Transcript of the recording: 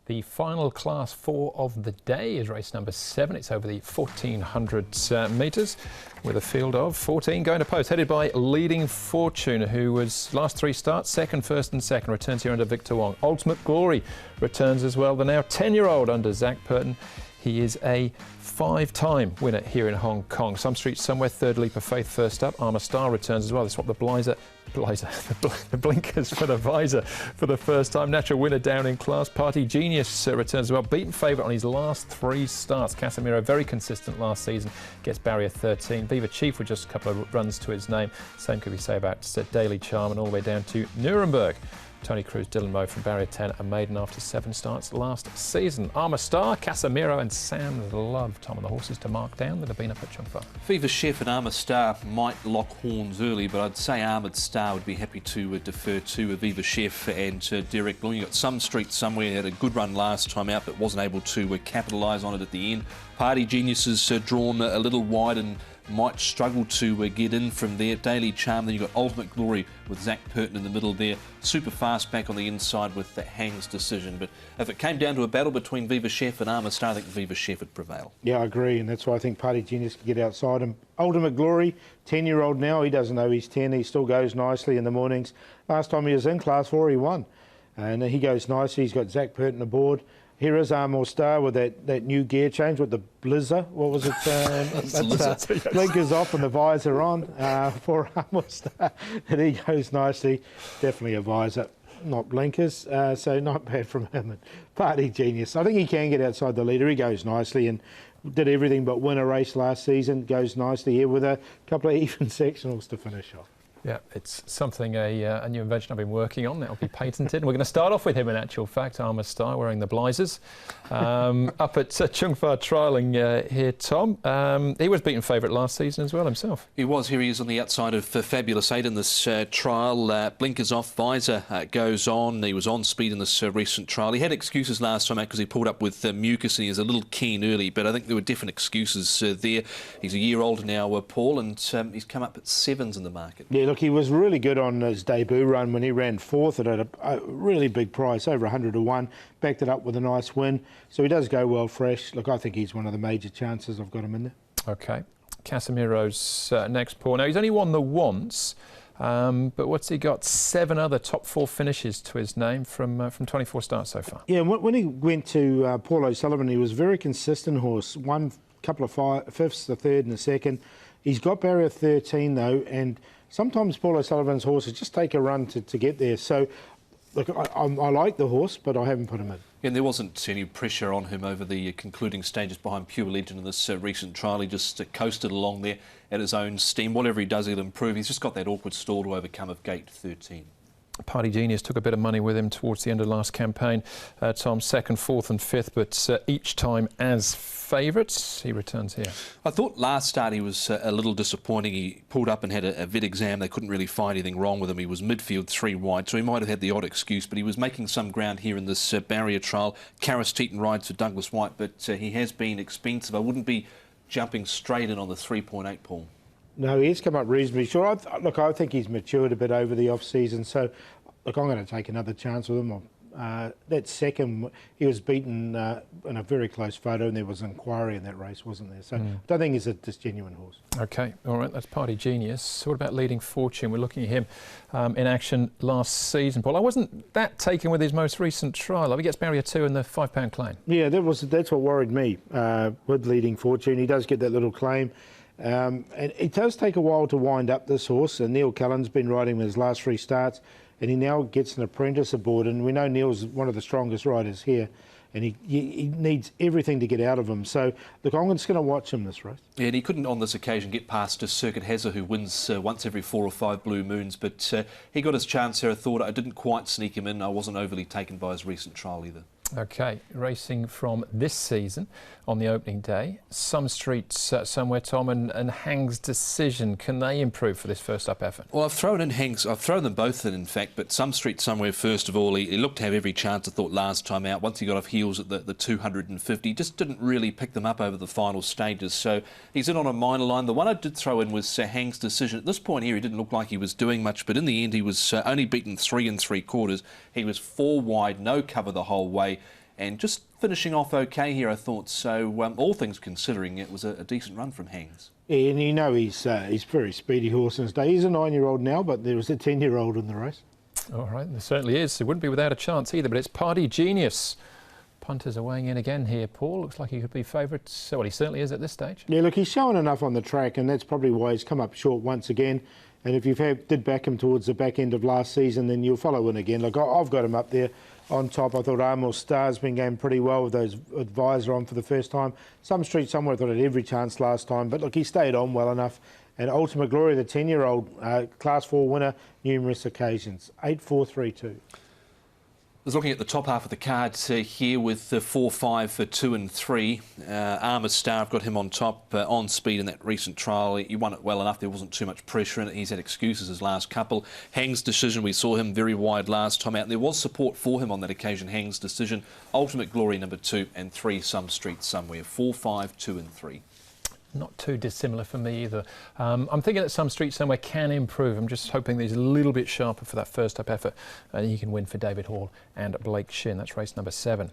The final Class 4 of the day is race number 7. It's over the 1,400 metres with a field of 14 going to post, headed by Leading Fortune, who was last 3 starts, second, first and second, returns here under Victor Wong. Ultimate Glory returns as well, the now 10-year-old under Zach Purton. He is a 5-time winner here in Hong Kong. Some Street Somewhere, Third Leap of Faith first up. Armour Star returns as well. They swap the the blinkers for the visor for the first time. Natural winner down in class. Party Genius returns as well. Beaten favourite on his last 3 starts. Casemiro, very consistent last season, gets barrier 13. Viva Chief with just a couple of runs to his name. Same could be said about Daily Charm, and all the way down to Nuremberg. Tony Cruz, Dylan Moe from barrier 10, a maiden after 7 starts last season. Armour Star, Casemiro and Sam's Love, Tom, and the horses to mark down that have been up at Chung Fa. Viva Chef and Armour Star might lock horns early, but I'd say Armoured Star would be happy to defer to Viva Chef and Derek Bloom. You got Some Street Somewhere, had a good run last time out, but wasn't able to capitalise on it at the end. Party Genius has drawn a little wide and might struggle to get in from there. Daily Charm, then you've got Ultimate Glory with Zach Purton in the middle there. Super Fast back on the inside with the Hangs Decision. But if it came down to a battle between Viva Chef and Armour Star, I think Viva Chef would prevail. Yeah, I agree, and that's why I think Party Genius can get outside him. Ultimate Glory, 10-year-old now, he doesn't know he's 10, he still goes nicely in the mornings. Last time he was in Class 4, he won. And he goes nicely, he's got Zach Purton aboard. Here is Armour Star with that new gear change with the Blizzard. What was it? Blinkers off and the visor on for Armour Star. And he goes nicely. Definitely a visor, not blinkers. So not bad from him. And Party Genius. I think he can get outside the leader. He goes nicely and did everything but win a race last season. Goes nicely here with a couple of even sectionals to finish off. Yeah, it's something, a new invention I've been working on. That'll be patented. And we're going to start off with him, in actual fact, Armour Star, wearing the blazers. Up at Chung Fa trialling here, Tom. He was beaten favourite last season as well himself. He was. Here he is on the outside of Fabulous 8 in this trial. Blinkers off, visor goes on. He was on speed in this recent trial. He had excuses last time out because he pulled up with mucus and he was a little keen early, but I think there were different excuses there. He's a year older now, Paul, and he's come up at 7s in the market. Yeah, look, he was really good on his debut run when he ran 4th at a really big price, over 100 to 1. Backed it up with a nice win. So he does go well fresh. Look, I think he's one of the major chances. I've got him in there. OK. Casemiro's next, Paul. Now, he's only won the once, but what's he got? 7 other top 4 finishes to his name from 24 starts so far. Yeah, when he went to Paul O'Sullivan, he was a very consistent horse. Won a couple of fifths, the 3rd and the 2nd. He's got barrier 13, though, and sometimes Paul O'Sullivan's horses just take a run to get there. So, look, I like the horse, but I haven't put him in. And there wasn't any pressure on him over the concluding stages behind Pure Legend in this recent trial. He just coasted along there at his own steam. Whatever he does, he'll improve. He's just got that awkward stall to overcome of gate 13. Party Genius took a bit of money with him towards the end of last campaign. Tom, 2nd, 4th and 5th, but each time as favourites. He returns here. I thought last start he was a little disappointing. He pulled up and had a vet exam. They couldn't really find anything wrong with him. He was midfield 3 wide, so he might have had the odd excuse, but he was making some ground here in this barrier trial. Karis Teton rides for Douglas White, but he has been expensive. I wouldn't be jumping straight in on the 3.8, Paul. No, he's come up reasonably short. Look, I think he's matured a bit over the off-season, so look, I'm going to take another chance with him. That second, he was beaten in a very close photo, and there was an inquiry in that race, wasn't there? So I don't think he's a disgenuine horse. OK, all right, that's Party Genius. What about Leading Fortune? We're looking at him in action last season, Paul. I wasn't that taken with his most recent trial. He gets barrier 2 in the £5 claim. Yeah, that's what worried me with Leading Fortune. He does get that little claim. And it does take a while to wind up this horse, and Neil Cullen's been riding with his last 3 starts, and he now gets an apprentice aboard, and we know Neil's one of the strongest riders here, and he needs everything to get out of him. So, look, I'm just going to watch him this race. Yeah, and he couldn't on this occasion get past Circuit Hazard, who wins once every 4 or 5 blue moons, but he got his chance here. I thought I didn't quite sneak him in. I wasn't overly taken by his recent trial either. OK, racing from this season on the opening day. Some Streets Somewhere, Tom, and Hang's Decision. Can they improve for this first up effort? Well, I've thrown in Hang's. I've thrown them both in fact, but Some Street Somewhere, first of all, he looked to have every chance, I thought, last time out. Once he got off heels at the 250, just didn't really pick them up over the final stages. So he's in on a minor line. The one I did throw in was Hang's Decision. At this point here, he didn't look like he was doing much, but in the end, he was only beaten 3 3/4. He was 4 wide, no cover the whole way. and just finishing off okay here, I thought. So all things considering, it was a decent run from Hangs. Yeah, and you know he's a very speedy horse in his day. He's a 9-year-old now, but there was a 10-year-old in the race. All right, there certainly is. It wouldn't be without a chance either, but it's Party Genius. Punters are weighing in again here, Paul. Looks like he could be favourite. So, well, he certainly is at this stage. Yeah, look, he's showing enough on the track, and that's probably why he's come up short once again. And if you did back him towards the back end of last season, then you'll follow in again. Look, I've got him up there on top. I thought Amos Star's been going pretty well with those advisor on for the first time. Some street somewhere I thought had every chance last time, but look, he stayed on well enough. And Ultimate Glory, the 10-year-old Class 4 winner, numerous occasions. 8-4-3-2. I was looking at the top half of the card here with the 4-5 for 2 and 3. Armour Star, I've got him on top, on speed in that recent trial. He won it well enough. There wasn't too much pressure in it. He's had excuses his last couple. Hang's Decision, we saw him very wide last time out. There was support for him on that occasion. Hang's Decision, Ultimate Glory number 2 and 3, Some Street Somewhere. 4-5, 2 and 3. Not too dissimilar for me either. I'm thinking that Some Street Somewhere can improve. I'm just hoping that he's a little bit sharper for that first up effort. And he can win for David Hall and Blake Shin. That's race number 7.